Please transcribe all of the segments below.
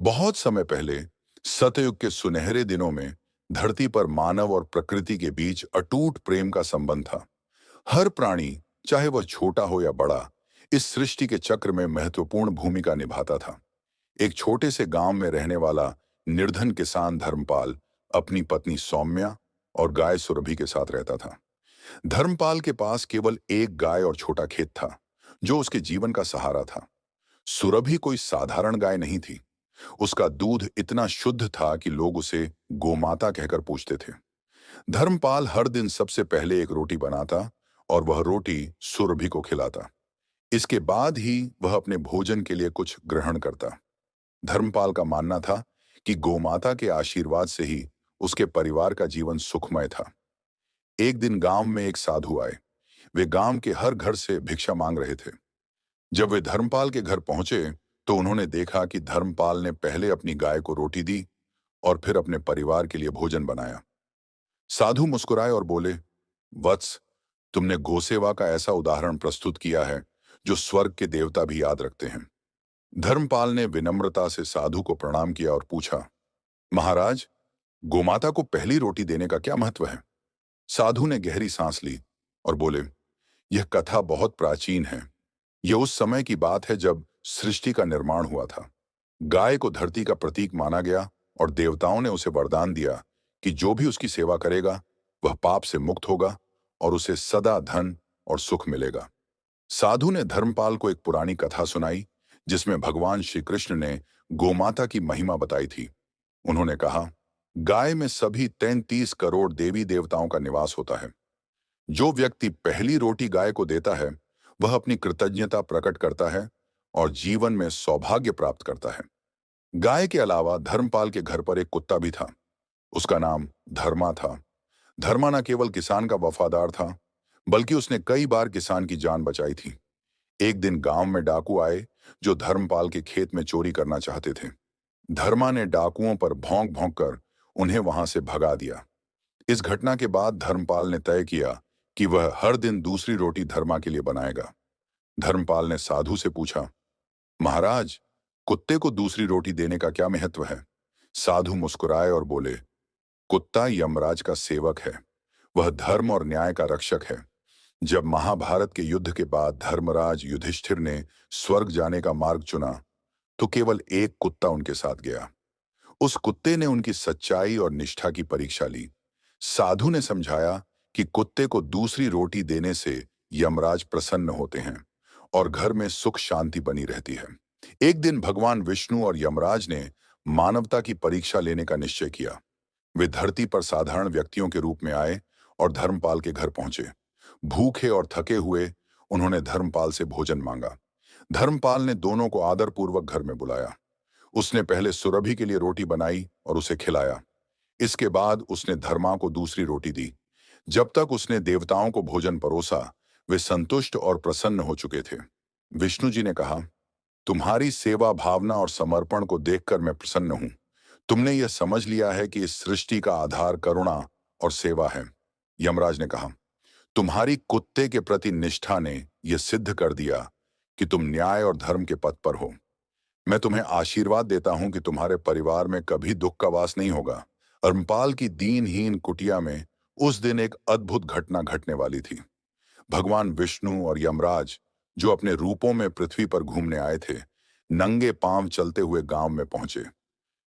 बहुत समय पहले सतयुग के सुनहरे दिनों में धरती पर मानव और प्रकृति के बीच अटूट प्रेम का संबंध था। हर प्राणी, चाहे वह छोटा हो या बड़ा, इस सृष्टि के चक्र में महत्वपूर्ण भूमिका निभाता था। एक छोटे से गांव में रहने वाला निर्धन किसान धर्मपाल अपनी पत्नी सौम्या और गाय सुरभि के साथ रहता था। धर्मपाल के पास केवल एक गाय और छोटा खेत था, जो उसके जीवन का सहारा था। सुरभि कोई साधारण गाय नहीं थी। उसका दूध इतना शुद्ध था कि लोग उसे गोमाता कहकर पूछते थे। धर्मपाल हर दिन सबसे पहले एक रोटी बनाता और वह रोटी सुरभि को खिलाता। इसके बाद ही वह अपने भोजन के लिए कुछ ग्रहण करता। धर्मपाल का मानना था कि गोमाता के आशीर्वाद से ही उसके परिवार का जीवन सुखमय था। एक दिन गांव में एक साधु आए। वे गांव के हर घर से भिक्षा मांग रहे थे। जब वे धर्मपाल के घर पहुंचे तो उन्होंने देखा कि धर्मपाल ने पहले अपनी गाय को रोटी दी और फिर अपने परिवार के लिए भोजन बनाया। साधु मुस्कुराए और बोले, वत्स, तुमने गोसेवा का ऐसा उदाहरण प्रस्तुत किया है जो स्वर्ग के देवता भी याद रखते हैं। धर्मपाल ने विनम्रता से साधु को प्रणाम किया और पूछा, महाराज, गोमाता को पहली रोटी देने का क्या महत्व है? साधु ने गहरी सांस ली और बोले, यह कथा बहुत प्राचीन है। यह उस समय की बात है जब सृष्टि का निर्माण हुआ था। गाय को धरती का प्रतीक माना गया और देवताओं ने उसे वरदान दिया कि जो भी उसकी सेवा करेगा वह पाप से मुक्त होगा और उसे सदा धन और सुख मिलेगा। साधु ने धर्मपाल को एक पुरानी कथा सुनाई जिसमें भगवान श्री कृष्ण ने गोमाता की महिमा बताई थी। उन्होंने कहा, गाय में सभी 33 करोड़ देवी देवताओं का निवास होता है। जो व्यक्ति पहली रोटी गाय को देता है वह अपनी कृतज्ञता प्रकट करता है और जीवन में सौभाग्य प्राप्त करता है। गाय के अलावा धर्मपाल के घर पर एक कुत्ता भी था। उसका नाम धर्मा था। धर्मा न केवल किसान का वफादार था, बल्कि उसने कई बार किसान की जान बचाई थी। एक दिन गांव में डाकू आए जो धर्मपाल के खेत में चोरी करना चाहते थे। धर्मा ने डाकुओं पर भौंक भौंक कर उन्हें वहां से भगा दिया। इस घटना के बाद धर्मपाल ने तय किया कि वह हर दिन दूसरी रोटी धर्मा के लिए बनाएगा। धर्मपाल ने साधु से पूछा, महाराज, कुत्ते को दूसरी रोटी देने का क्या महत्व है? साधु मुस्कुराए और बोले, कुत्ता यमराज का सेवक है। वह धर्म और न्याय का रक्षक है। जब महाभारत के युद्ध के बाद धर्मराज युधिष्ठिर ने स्वर्ग जाने का मार्ग चुना तो केवल एक कुत्ता उनके साथ गया। उस कुत्ते ने उनकी सच्चाई और निष्ठा की परीक्षा ली। साधु ने समझाया कि कुत्ते को दूसरी रोटी देने से यमराज प्रसन्न होते हैं और घर में सुख शांति बनी रहती है। एक दिन भगवान विष्णु और यमराज ने मानवता की परीक्षा लेने का निश्चय किया। वे धरती पर साधारण व्यक्तियों के रूप में आए और धर्मपाल के घर पहुंचे। भूखे और थके हुए उन्होंने धर्मपाल से भोजन मांगा। धर्मपाल ने दोनों को आदरपूर्वक घर में बुलाया। उसने पहले सुरभि के लिए रोटी बनाई और उसे खिलाया। इसके बाद उसने धर्मा को दूसरी रोटी दी। जब तक उसने देवताओं को भोजन परोसा, वे संतुष्ट और प्रसन्न हो चुके थे। विष्णु जी ने कहा, तुम्हारी सेवा भावना और समर्पण को देखकर मैं प्रसन्न हूं। तुमने यह समझ लिया है कि इस सृष्टि का आधार करुणा और सेवा है। यमराज ने कहा, तुम्हारी कुत्ते के प्रति निष्ठा ने यह सिद्ध कर दिया कि तुम न्याय और धर्म के पथ पर हो। मैं तुम्हें आशीर्वाद देता हूं कि तुम्हारे परिवार में कभी दुख का वास नहीं होगा। धर्मपाल की दीनहीन कुटिया में उस दिन एक अद्भुत घटना घटने वाली थी। भगवान विष्णु और यमराज, जो अपने रूपों में पृथ्वी पर घूमने आए थे, नंगे पांव चलते हुए गांव में पहुंचे।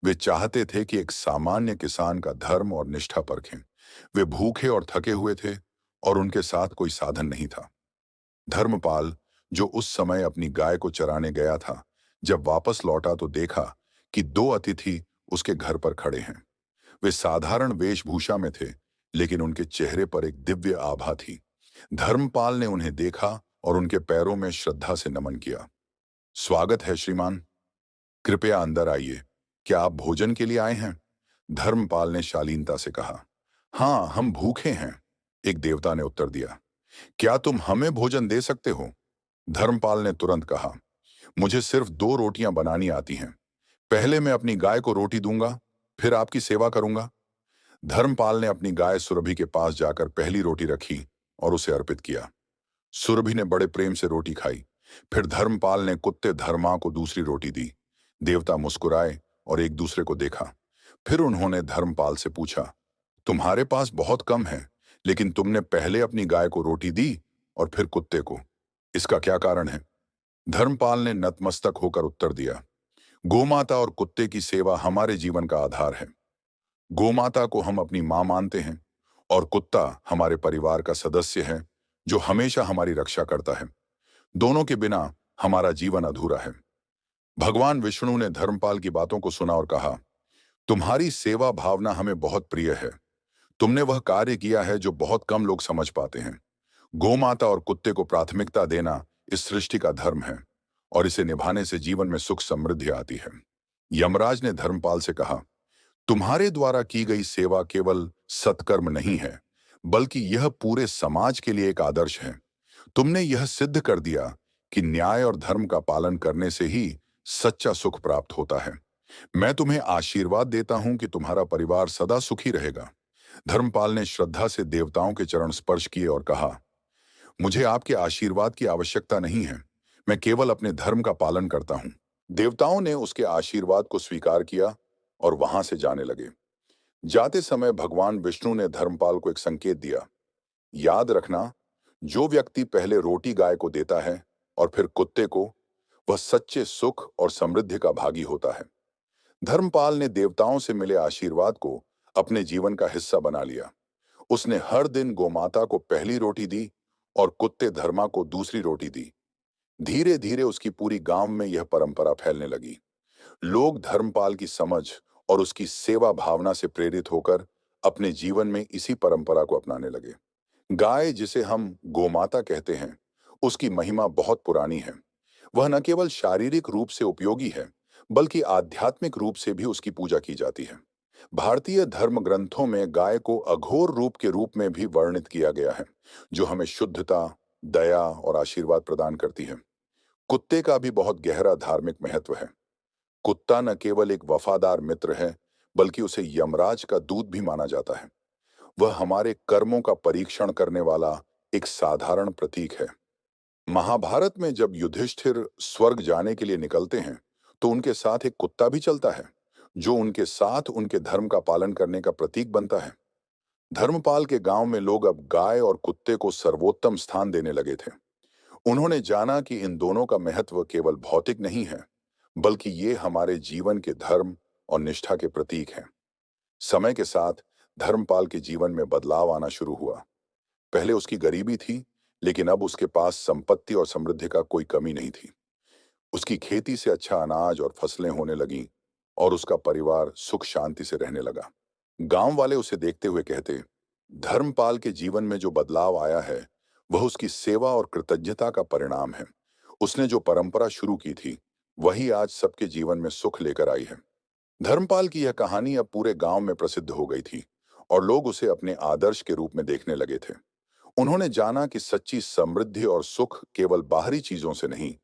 वे चाहते थे कि एक सामान्य किसान का धर्म और निष्ठा परखें। वे भूखे और थके हुए थे और उनके साथ कोई साधन नहीं था। धर्मपाल, जो उस समय अपनी गाय को चराने गया था, जब वापस लौटा तो देखा कि दो अतिथि उसके घर पर खड़े हैं। वे साधारण वेशभूषा में थे, लेकिन उनके चेहरे पर एक दिव्य आभा थी। धर्मपाल ने उन्हें देखा और उनके पैरों में श्रद्धा से नमन किया। स्वागत है श्रीमान, कृपया अंदर आइए। क्या आप भोजन के लिए आए हैं? धर्मपाल ने शालीनता से कहा। हाँ, हम भूखे हैं, एक देवता ने उत्तर दिया। क्या तुम हमें भोजन दे सकते हो? धर्मपाल ने तुरंत कहा, मुझे सिर्फ 2 रोटियां बनानी आती हैं। पहले मैं अपनी गाय को रोटी दूंगा, फिर आपकी सेवा करूंगा। धर्मपाल ने अपनी गाय सुरभि के पास जाकर पहली रोटी रखी और उसे अर्पित किया। सुरभि ने बड़े प्रेम से रोटी खाई। फिर धर्मपाल ने कुत्ते धर्मा को दूसरी रोटी दी। देवता मुस्कुराए और एक दूसरे को देखा। फिर उन्होंने धर्मपाल से पूछा, तुम्हारे पास बहुत कम है, लेकिन तुमने पहले अपनी गाय को रोटी दी और फिर कुत्ते को। इसका क्या कारण है? धर्मपाल ने नतमस्तक होकर उत्तर दिया, गोमाता और कुत्ते की सेवा हमारे जीवन का आधार है। गोमाता को हम अपनी मां मानते हैं और कुत्ता हमारे परिवार का सदस्य है जो हमेशा हमारी रक्षा करता है। दोनों के बिना हमारा जीवन अधूरा है। भगवान विष्णु ने धर्मपाल की बातों को सुना और कहा, तुम्हारी सेवा भावना हमें बहुत प्रिय है। तुमने वह कार्य किया है जो बहुत कम लोग समझ पाते हैं। गोमाता और कुत्ते को प्राथमिकता देना इस सृष्टि का धर्म है और इसे निभाने से जीवन में सुख समृद्धि आती है। यमराज ने धर्मपाल से कहा, तुम्हारे द्वारा की गई सेवा केवल सत्कर्म नहीं है, बल्कि यह पूरे समाज के लिए एक आदर्श है। तुमने यह सिद्ध कर दिया कि न्याय और धर्म का पालन करने से ही सच्चा सुख प्राप्त होता है। मैं तुम्हें आशीर्वाद देता हूं कि तुम्हारा परिवार सदा सुखी रहेगा। धर्मपाल ने श्रद्धा से देवताओं के चरण स्पर्श किए और कहा, मुझे आपके आशीर्वाद की आवश्यकता नहीं है। मैं केवल अपने धर्म का पालन करता हूं। देवताओं ने उसके आशीर्वाद को स्वीकार किया और वहां से जाने लगे। जाते समय भगवान विष्णु ने धर्मपाल को एक संकेत दिया, याद रखना, जो व्यक्ति पहले रोटी गाय को देता है और फिर कुत्ते को, वह सच्चे सुख और समृद्धि का भागी होता है। धर्मपाल ने देवताओं से मिले आशीर्वाद को अपने जीवन का हिस्सा बना लिया। उसने हर दिन गोमाता को पहली रोटी दी और कुत्ते धर्मा को दूसरी रोटी दी। धीरे धीरे उसकी पूरी गांव में यह परंपरा फैलने लगी। लोग धर्मपाल की समझ और उसकी सेवा भावना से प्रेरित होकर अपने जीवन में इसी परंपरा को अपनाने लगे। गाय, जिसे हम गोमाता कहते हैं, उसकी महिमा बहुत पुरानी है। वह न केवल शारीरिक रूप से उपयोगी है, बल्कि आध्यात्मिक रूप से भी उसकी पूजा की जाती है। भारतीय धर्म ग्रंथों में गाय को अघोर रूप के रूप में भी वर्णित किया गया है, जो हमें शुद्धता, दया और आशीर्वाद प्रदान करती है। कुत्ते का भी बहुत गहरा धार्मिक महत्व है। कुत्ता न केवल एक वफादार मित्र है, बल्कि उसे यमराज का दूत भी माना जाता है। वह हमारे कर्मों का परीक्षण करने वाला एक साधारण प्रतीक है। महाभारत में जब युधिष्ठिर स्वर्ग जाने के लिए निकलते हैं, तो उनके साथ एक कुत्ता भी चलता है, जो उनके साथ उनके धर्म का पालन करने का प्रतीक बनता है। धर्मपाल के गांव में लोग अब गाय और कुत्ते को सर्वोत्तम स्थान देने लगे थे। उन्होंने जाना कि इन दोनों का महत्व केवल भौतिक नहीं है, बल्कि ये हमारे जीवन के धर्म और निष्ठा के प्रतीक हैं। समय के साथ धर्मपाल के जीवन में बदलाव आना शुरू हुआ। पहले उसकी गरीबी थी, लेकिन अब उसके पास संपत्ति और समृद्धि का कोई कमी नहीं थी। उसकी खेती से अच्छा अनाज और फसलें होने लगीं और उसका परिवार सुख शांति से रहने लगा। गांव वाले उसे देखते हुए कहते, धर्मपाल के जीवन में जो बदलाव आया है, वह उसकी सेवा और कृतज्ञता का परिणाम है। उसने जो परंपरा शुरू की थी, वही आज सबके जीवन में सुख लेकर आई है। धर्मपाल की यह कहानी अब पूरे गांव में प्रसिद्ध हो गई थी और लोग उसे अपने आदर्श के रूप में देखने लगे थे। उन्होंने जाना कि सच्ची समृद्धि और सुख केवल बाहरी चीजों से नहीं,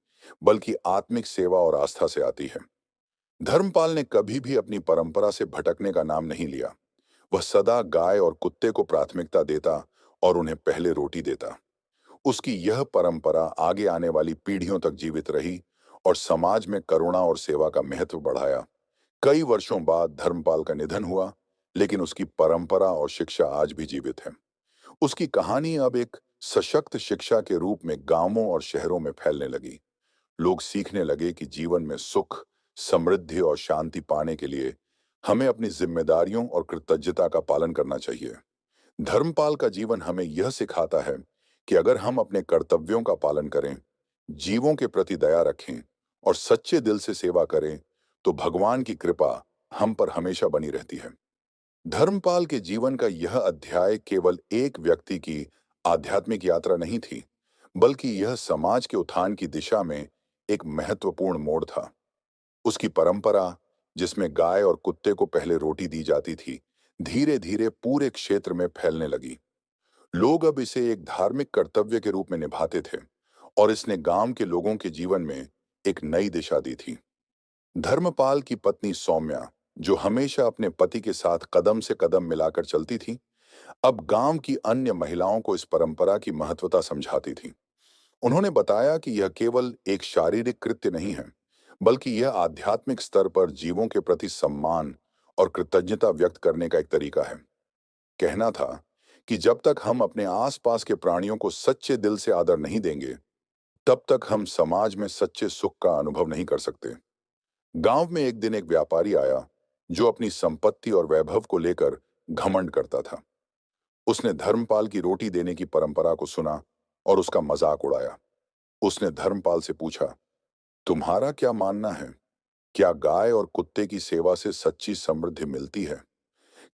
बल्कि आत्मिक सेवा और आस्था से आती है। धर्मपाल ने कभी भी अपनी परंपरा से भटकने का नाम नहीं लिया। वह सदा गाय और कुत्ते को प्राथमिकता देता और उन्हें पहले रोटी देता। उसकी यह परंपरा आगे आने वाली पीढ़ियों तक जीवित रही और समाज में करुणा और सेवा का महत्व बढ़ाया। कई वर्षों बाद धर्मपाल का निधन हुआ, लेकिन उसकी परंपरा और शिक्षा आज भी जीवित है। उसकी कहानी अब एक सशक्त शिक्षा के रूप में गांवों और शहरों में फैलने लगी। लोग सीखने लगे कि जीवन में सुख, समृद्धि और शांति पाने के लिए हमें अपनी जिम्मेदारियों और कृतज्ञता का पालन करना चाहिए। धर्मपाल का जीवन हमें यह सिखाता है कि अगर हम अपने कर्तव्यों का पालन करें, जीवों के प्रति दया रखें और सच्चे दिल से सेवा करें, तो भगवान की कृपा हम पर हमेशा बनी रहती है। धर्मपाल के जीवन का यह अध्याय केवल एक व्यक्ति की आध्यात्मिक यात्रा नहीं थी, बल्कि यह समाज के उत्थान की दिशा में एक महत्वपूर्ण मोड़ था। उसकी परंपरा, जिसमें गाय और कुत्ते को पहले रोटी दी जाती थी, धीरे धीरे पूरे क्षेत्र में फैलने लगी। लोग अब इसे एक धार्मिक कर्तव्य के रूप में निभाते थे और इसने गांव के लोगों के जीवन में एक नई दिशा दी थी। धर्मपाल की पत्नी सौम्या, जो हमेशा अपने पति के साथ कदम से कदम मिलाकर चलती थी, अब गांव की अन्य महिलाओं को इस परंपरा की महत्वता समझाती थी। उन्होंने बताया कि यह केवल एक शारीरिक कृत्य नहीं है, बल्कि यह आध्यात्मिक स्तर पर जीवों के प्रति सम्मान और कृतज्ञता व्यक्त करने का एक तरीका है। कहना था कि जब तक हम अपने आसपास के प्राणियों को सच्चे दिल से आदर नहीं देंगे, तब तक हम समाज में सच्चे सुख का अनुभव नहीं कर सकते। गांव में एक दिन एक व्यापारी आया जो अपनी संपत्ति और वैभव को लेकर घमंड करता था। उसने धर्मपाल की रोटी देने की परंपरा को सुना और उसका मजाक उड़ाया। उसने धर्मपाल से पूछा, तुम्हारा क्या मानना है? क्या गाय और कुत्ते की सेवा से सच्ची समृद्धि मिलती है?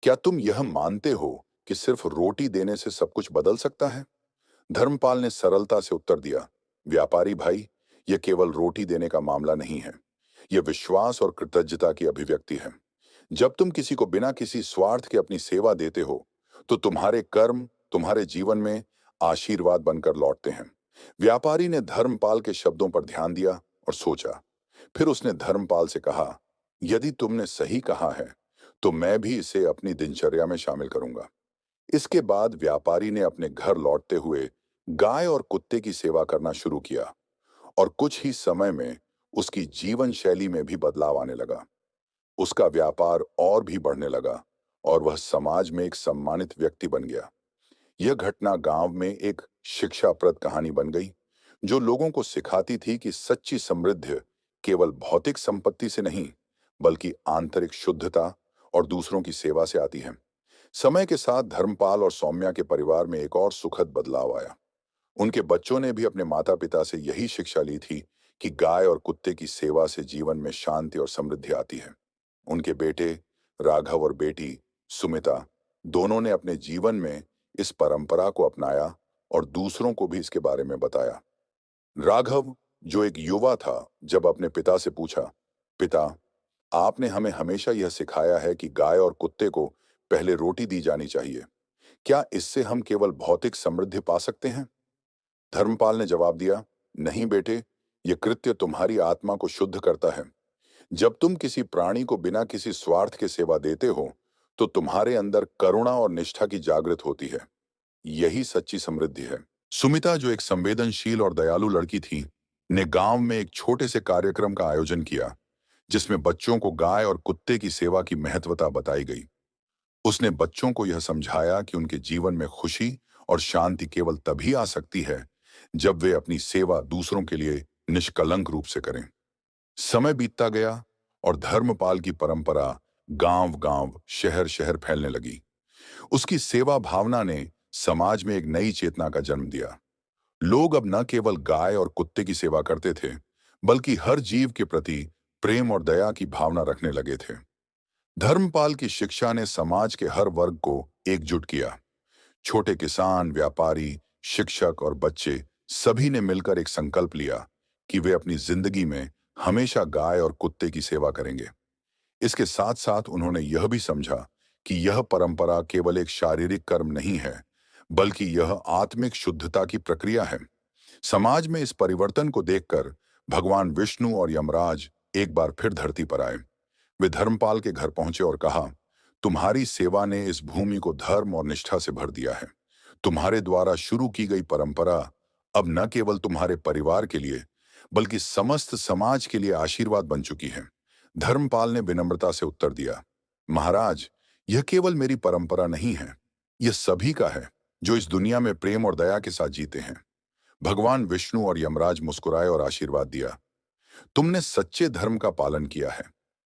क्या तुम यह मानते हो कि सिर्फ रोटी देने से सब कुछ बदल सकता है? धर्मपाल ने सरलता से उत्तर दिया, व्यापारी भाई, यह केवल रोटी देने का मामला नहीं है। यह विश्वास और कृतज्ञता की अभिव्यक्ति है। जब तुम किसी को बिना किसी स्वार्थ के अपनी सेवा देते हो, तो तुम्हारे कर्म तुम्हारे जीवन में आशीर्वाद बनकर लौटते हैं। व्यापारी ने धर्मपाल के शब्दों पर ध्यान दिया और सोचा। फिर उसने धर्मपाल से कहा, यदि तुमने सही कहा है, तो मैं भी इसे अपनी दिनचर्या में शामिल करूंगा। इसके बाद व्यापारी ने अपने घर लौटते हुए गाय और कुत्ते की सेवा करना शुरू किया और कुछ ही समय में उसकी जीवन शैली में भी बदलाव आने लगा। उसका व्यापार और भी बढ़ने लगा और वह समाज में एक सम्मानित व्यक्ति बन गया। यह घटना गांव में एक शिक्षाप्रद कहानी बन गई, जो लोगों को सिखाती थी कि सच्ची समृद्धि केवल भौतिक संपत्ति से नहीं, बल्कि आंतरिक शुद्धता और दूसरों की सेवा से आती है। समय के साथ धर्मपाल और सौम्या के परिवार में एक और सुखद बदलाव आया। उनके बच्चों ने भी अपने माता-पिता से यही शिक्षा ली थी कि गाय और कुत्ते की सेवा से जीवन में शांति और समृद्धि आती है। उनके बेटे राघव और बेटी सुमिता दोनों ने अपने जीवन में इस परंपरा को अपनाया और दूसरों को भी इसके बारे में बताया। राघव, जो एक युवा था, जब अपने पिता से पूछा, पिता, आपने हमें हमेशा यह सिखाया है कि गाय और कुत्ते को पहले रोटी दी जानी चाहिए। क्या इससे हम केवल भौतिक समृद्धि पा सकते हैं? धर्मपाल ने जवाब दिया, नहीं बेटे, यह कृत्य तुम्हारी आत्मा को शुद्ध करता है। जब तुम किसी प्राणी को बिना किसी स्वार्थ के सेवा देते हो, तो तुम्हारे अंदर करुणा और निष्ठा की जागृत होती है। यही सच्ची समृद्धि है। सुमिता, जो एक संवेदनशील और दयालु लड़की थी, ने गांव में एक छोटे से कार्यक्रम का आयोजन किया, जिसमें बच्चों को गाय और कुत्ते की सेवा की महत्वता बताई गई। उसने बच्चों को यह समझाया कि उनके जीवन में खुशी और शांति केवल तभी आ सकती है, जब वे अपनी सेवा दूसरों के लिए निष्कलंक रूप से करें। समय बीतता गया और धर्मपाल की परंपरा गांव-गांव, शहर-शहर फैलने लगी। उसकी सेवा भावना ने समाज में एक नई चेतना का जन्म दिया। लोग अब न केवल गाय और कुत्ते की सेवा करते थे, बल्कि हर जीव के प्रति प्रेम और दया की भावना रखने लगे थे। धर्मपाल की शिक्षा ने समाज के हर वर्ग को एकजुट किया। छोटे किसान, व्यापारी, शिक्षक और बच्चे सभी ने मिलकर एक संकल्प लिया कि वे अपनी जिंदगी में हमेशा गाय और कुत्ते की सेवा करेंगे। इसके साथ साथ उन्होंने यह भी समझा कि यह परंपरा केवल एक शारीरिक कर्म नहीं है, बल्कि यह आत्मिक शुद्धता की प्रक्रिया है। समाज में इस परिवर्तन को देखकर भगवान विष्णु और यमराज एक बार फिर धरती पर आए। वे धर्मपाल के घर पहुंचे और कहा, तुम्हारी सेवा ने इस भूमि को धर्म और निष्ठा से भर दिया है। तुम्हारे द्वारा शुरू की गई परंपरा अब न केवल तुम्हारे परिवार के लिए, बल्कि समस्त समाज के लिए आशीर्वाद बन चुकी है। धर्मपाल ने विनम्रता से उत्तर दिया, महाराज, यह केवल मेरी परंपरा नहीं है, यह सभी का है जो इस दुनिया में प्रेम और दया के साथ जीते हैं। भगवान विष्णु और यमराज मुस्कुराए और आशीर्वाद दिया, तुमने सच्चे धर्म का पालन किया है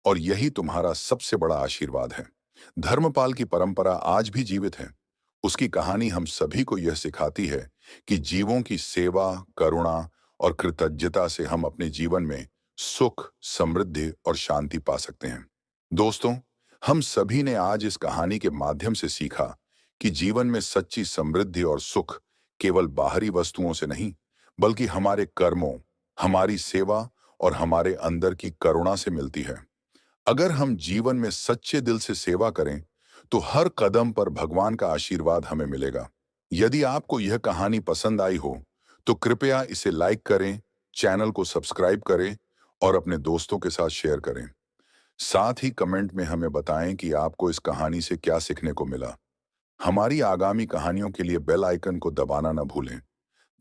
और यही तुम्हारा सबसे बड़ा आशीर्वाद है। धर्मपाल की परंपरा आज भी जीवित है। उसकी कहानी हम सभी को यह सिखाती है कि जीवों की सेवा, करुणा और कृतज्ञता से हम अपने जीवन में सुख, समृद्धि और शांति पा सकते हैं। दोस्तों, हम सभी ने आज इस कहानी के माध्यम से सीखा कि जीवन में सच्ची समृद्धि और सुख केवल बाहरी वस्तुओं से नहीं, बल्कि हमारे कर्मों, हमारी सेवा और हमारे अंदर की करुणा से मिलती है। अगर हम जीवन में सच्चे दिल से सेवा करें, तो हर कदम पर भगवान का आशीर्वाद हमें मिलेगा। यदि आपको यह कहानी पसंद आई हो, तो कृपया इसे लाइक करें, चैनल को सब्सक्राइब करें और अपने दोस्तों के साथ शेयर करें। साथ ही कमेंट में हमें बताएं कि आपको इस कहानी से क्या सीखने को मिला। हमारी आगामी कहानियों के लिए बेल आइकन को दबाना न भूलें।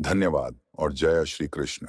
धन्यवाद और जय श्री कृष्ण।